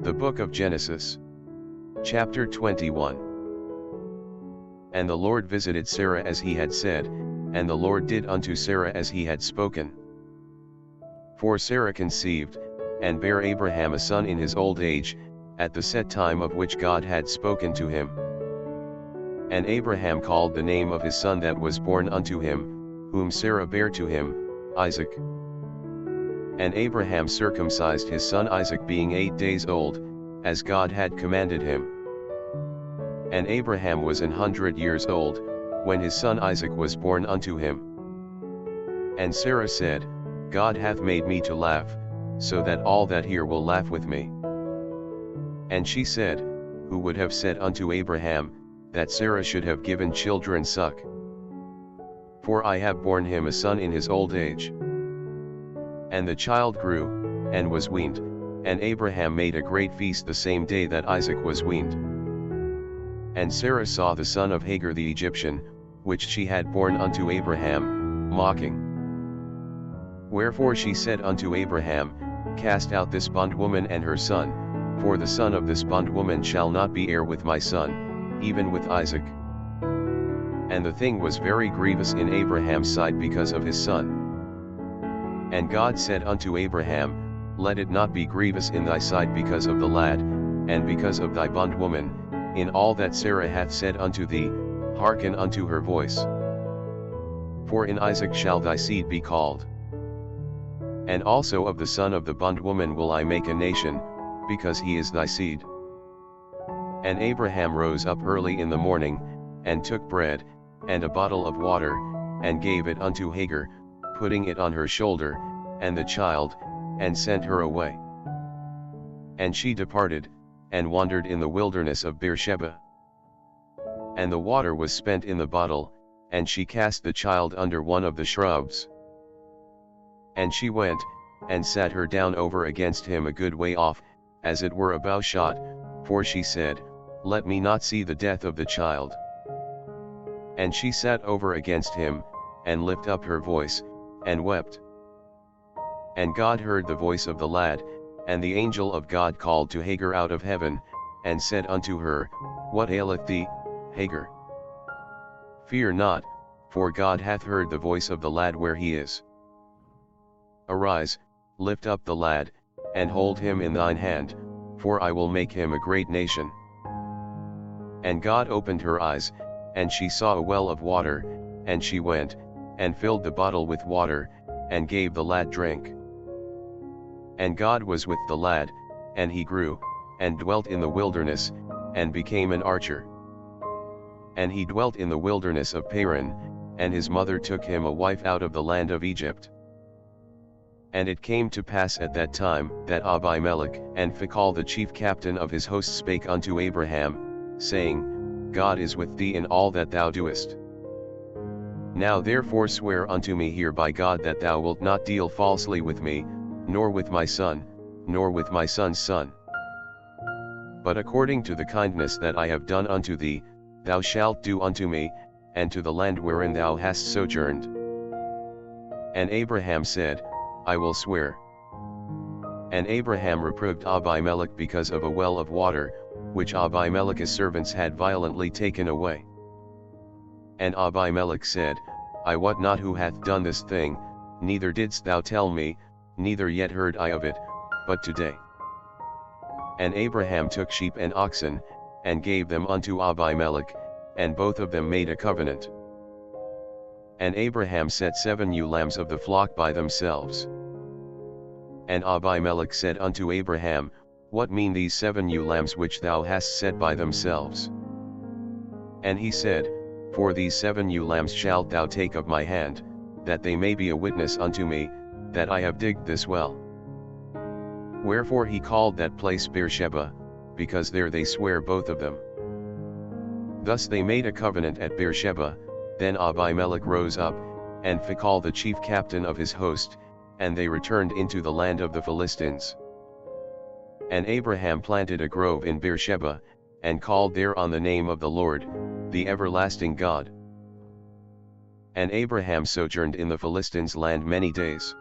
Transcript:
The Book of Genesis. Chapter 21. And the Lord visited Sarah as he had said, and the Lord did unto Sarah as he had spoken. For Sarah conceived, and bare Abraham a son in his old age, at the set time of which God had spoken to him. And Abraham called the name of his son that was born unto him, whom Sarah bare to him, Isaac. And Abraham circumcised his son Isaac being 8 days old, as God had commanded him. And Abraham was 100 years old, when his son Isaac was born unto him. And Sarah said, God hath made me to laugh, so that all that hear will laugh with me. And she said, Who would have said unto Abraham, that Sarah should have given children suck? For I have borne him a son in his old age. And the child grew, and was weaned, and Abraham made a great feast the same day that Isaac was weaned. And Sarah saw the son of Hagar the Egyptian, which she had borne unto Abraham, mocking. Wherefore she said unto Abraham, Cast out this bondwoman and her son, for the son of this bondwoman shall not be heir with my son, even with Isaac. And the thing was very grievous in Abraham's sight because of his son. And God said unto Abraham, Let it not be grievous in thy sight because of the lad, and because of thy bondwoman, in all that Sarah hath said unto thee, hearken unto her voice. For in Isaac shall thy seed be called. And also of the son of the bondwoman will I make a nation, because he is thy seed. And Abraham rose up early in the morning, and took bread, and a bottle of water, and gave it unto Hagar, putting it on her shoulder, and the child, and sent her away. And she departed, and wandered in the wilderness of Beersheba. And the water was spent in the bottle, and she cast the child under one of the shrubs. And she went, and sat her down over against him a good way off, as it were a bowshot, for she said, Let me not see the death of the child. And she sat over against him, and lifted up her voice, and wept. And God heard the voice of the lad, and the angel of God called to Hagar out of heaven, and said unto her, What aileth thee, Hagar? Fear not, for God hath heard the voice of the lad where he is. Arise, lift up the lad, and hold him in thine hand, for I will make him a great nation. And God opened her eyes, and she saw a well of water, and she went, and filled the bottle with water, and gave the lad drink. And God was with the lad, and he grew, and dwelt in the wilderness, and became an archer. And he dwelt in the wilderness of Paran, and his mother took him a wife out of the land of Egypt. And it came to pass at that time, that Abimelech and Fikall the chief captain of his host spake unto Abraham, saying, God is with thee in all that thou doest. Now therefore swear unto me here by God that thou wilt not deal falsely with me, nor with my son, nor with my son's son. But according to the kindness that I have done unto thee, thou shalt do unto me, and to the land wherein thou hast sojourned. And Abraham said, I will swear. And Abraham reproved Abimelech because of a well of water, which Abimelech's servants had violently taken away. And Abimelech said, I wot not who hath done this thing, neither didst thou tell me, neither yet heard I of it, but today. And Abraham took sheep and oxen, and gave them unto Abimelech, and both of them made a covenant. And Abraham set 7 ewe lambs of the flock by themselves. And Abimelech said unto Abraham, What mean these 7 ewe lambs which thou hast set by themselves? And he said, For these 7 ewe lambs shalt thou take of my hand, that they may be a witness unto me, that I have digged this well. Wherefore he called that place Beersheba, because there they swear both of them. Thus they made a covenant at Beersheba. Then Abimelech rose up, and Fikall the chief captain of his host, and they returned into the land of the Philistines. And Abraham planted a grove in Beersheba, and called thereon the name of the Lord, the everlasting God. And Abraham sojourned in the Philistines' land many days.